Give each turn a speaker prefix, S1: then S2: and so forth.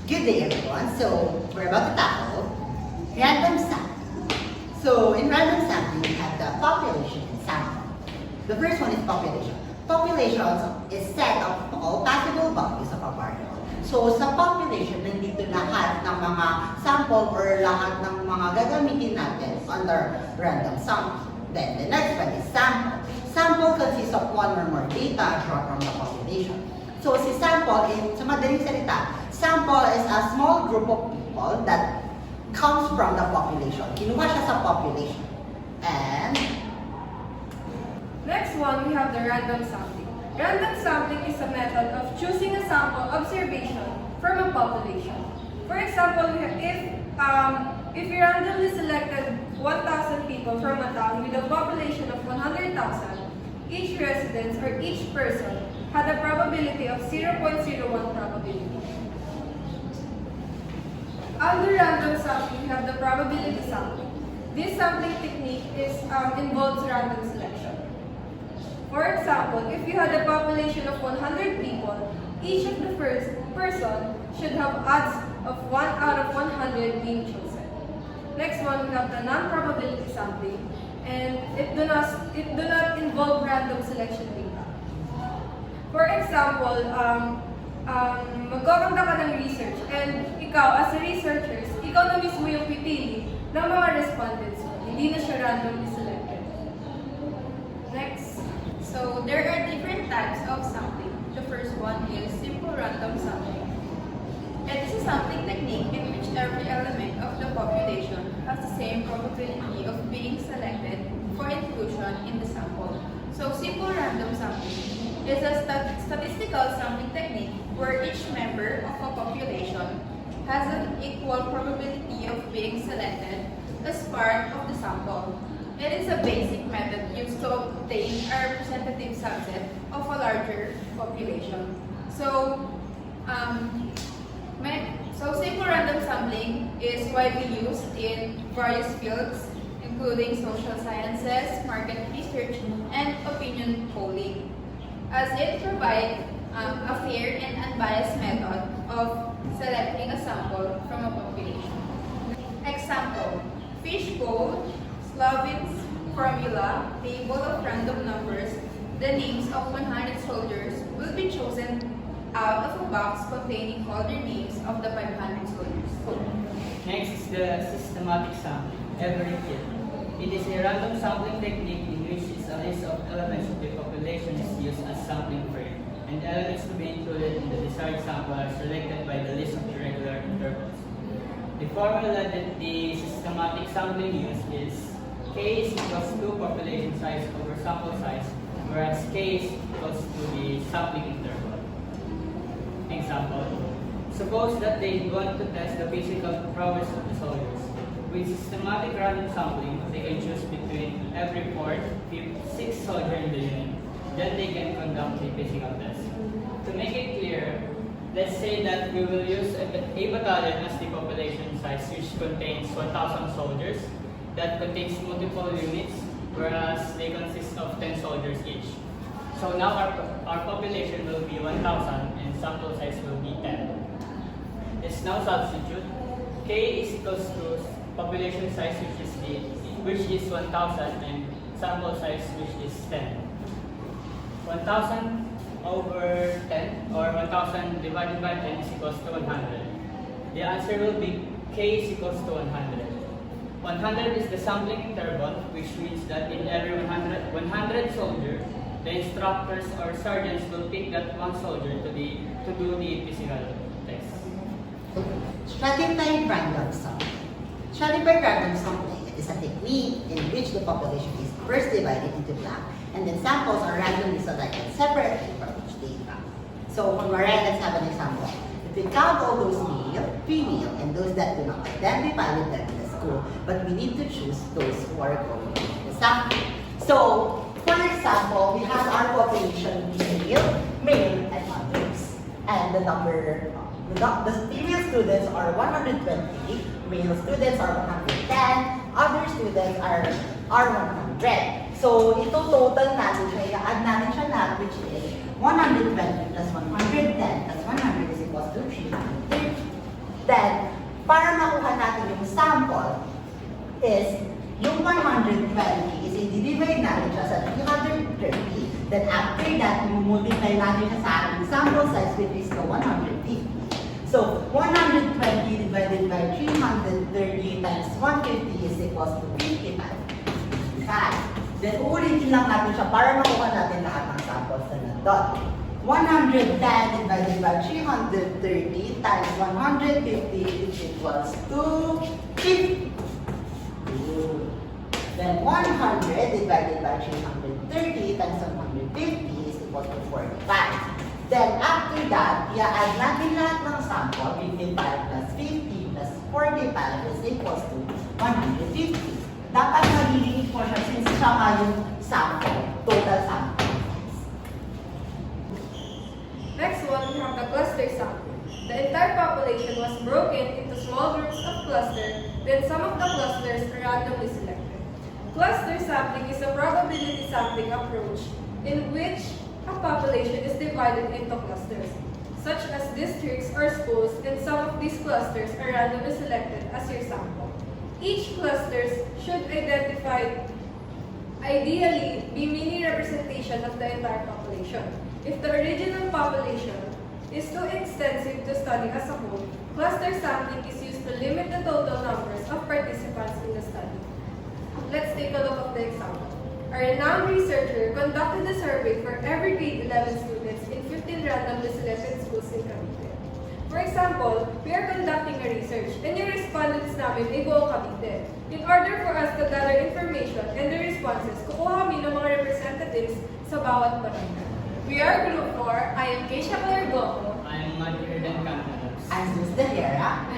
S1: Good day, everyone. So, we're about to tackle random sampling. So, in random sampling, we have the population and sample. The first one is population. Population is set of all possible values of a particle. So, sa population, nandito lahat ng mga sample or lahat ng mga gagamitin natin under random sampling. Then, the next one is sample. Sample consists of one or more data drawn from the population. So, si sample, sa madaling salita, sample is a small group of people that comes from the population. Kinuha siya sa population. And
S2: next one, we have the random sampling. Random sampling is a method of choosing a sample observation from a population. For example, if you randomly selected 1,000 people from a town with a population of 100,000, each resident or each person had a probability of 0.01 probability. Under random sampling, we have the probability sampling. This sampling technique involves random selection. For example, if you had a population of 100 people, each of the first person should have odds of 1 out of 100 being chosen. Next one, we have the non-probability sampling, and it do not involve random selection data. For example, magkakonda ka ng research, and ikaw, as a researcher, ikaw na mismo yung pipili ng mga respondents mo. Hindi na siya randomly selected. Next.
S3: So there are different types of sampling. The first one is simple random sampling. It is a sampling technique in which every element of the population has the same probability of being selected for inclusion in the sample. So simple random sampling is a statistical sampling technique where each member of a population has an equal probability of being selected as part of the sample. It is a basic method used to obtain a representative subset of a larger population. So simple random sampling is widely used in various fields, including social sciences, market research, and opinion polling, as it provides a fair and unbiased method of selecting a sample from a population. Example, fishbowl, Slavin's formula, table of random numbers, the names of 100 soldiers will be chosen out of a box containing all the names of the 500 soldiers.
S4: Next is the systematic sampling, every kit. It is a random sampling technique in which a list of elements of the population is used as sampling frame, and elements to be included in the desired sample are selected by the list of irregular intervals. The formula that the systematic sampling uses is K is equals to population size over sample size, whereas K is equals to the sampling interval. Example, suppose that they want to test the physical prowess of the soldiers. With systematic random sampling, they can choose between every fourth, fifth, sixth soldier in the unit. Then they can conduct a physical test. To make it clear, let's say that we will use a battalion as the population size, which contains 1,000 soldiers, that contains multiple units, whereas they consist of 10 soldiers each. So now our population will be 1,000 and sample size will be 10. Let's now substitute. K is equals to population size which is 1,000 and sample size which is 10. 1,000 over 10 or 1,000 divided by 10 is equals to 100. The answer will be K is equals to 100. 100 is the sampling interval, which means that in every 100 soldiers, the instructors or sergeants will pick that one soldier to do the physical test.
S1: stratified random sampling. Stratified random sampling is a technique in which the population is first divided into block, and then samples are randomly selected separately from each data. So, let's have an example. If we count all those male, female, and those that do not identify with them in the school, but we need to choose those who are going to the sample. So, for example, we have our population male, and others. And the female students are 120, male students are 110, other students are 100. So, ito total natin siya, i-add natin siya na, which is 120 plus 110 plus 100 is equals to 330. Then, para makuha natin yung sample, is yung 120 is i-divide natin siya sa 330. Then after that, multiply natin siya sa ating sample size, which is the 150. So, 120 divided by 330 times 150 is equals to 55. Then, uulitin lang natin siya para makuha natin lahat ng samples na nandun. 110 divided by 330 times 150 which equals to 50. Then 100 divided by 330 times 150 is equal to 45. Then after that, i-add natin lahat ng sample, 55 plus 50 plus 45 is equals to 150. Dapat magiging po siya since siya nga yung sample, total sample.
S2: Next one, we have the cluster sample. The entire population was broken into small groups of clusters, then some of the clusters are randomly selected. Cluster sampling is a probability sampling approach in which a population is divided into clusters, such as districts or schools, and some of these clusters are randomly selected as your sample. Each cluster should ideally be mini representation of the entire population. If the original population is too extensive to study as a whole, cluster sampling is used to limit the total numbers of participants in the study. Let's take a look at the example. A renowned researcher conducted a survey for every grade 11 students in 15 randomly selected schools in Cavite. For example, we are conducting a research and yung respondents namin ay buong Cavite. In order for us to gather information and the responses, kukuha kami ng mga representatives sa bawat barangay.
S3: We are Group 4. I am Keisha Calargoco.
S4: I am Martin Campos.
S1: I'm Ms. Delera.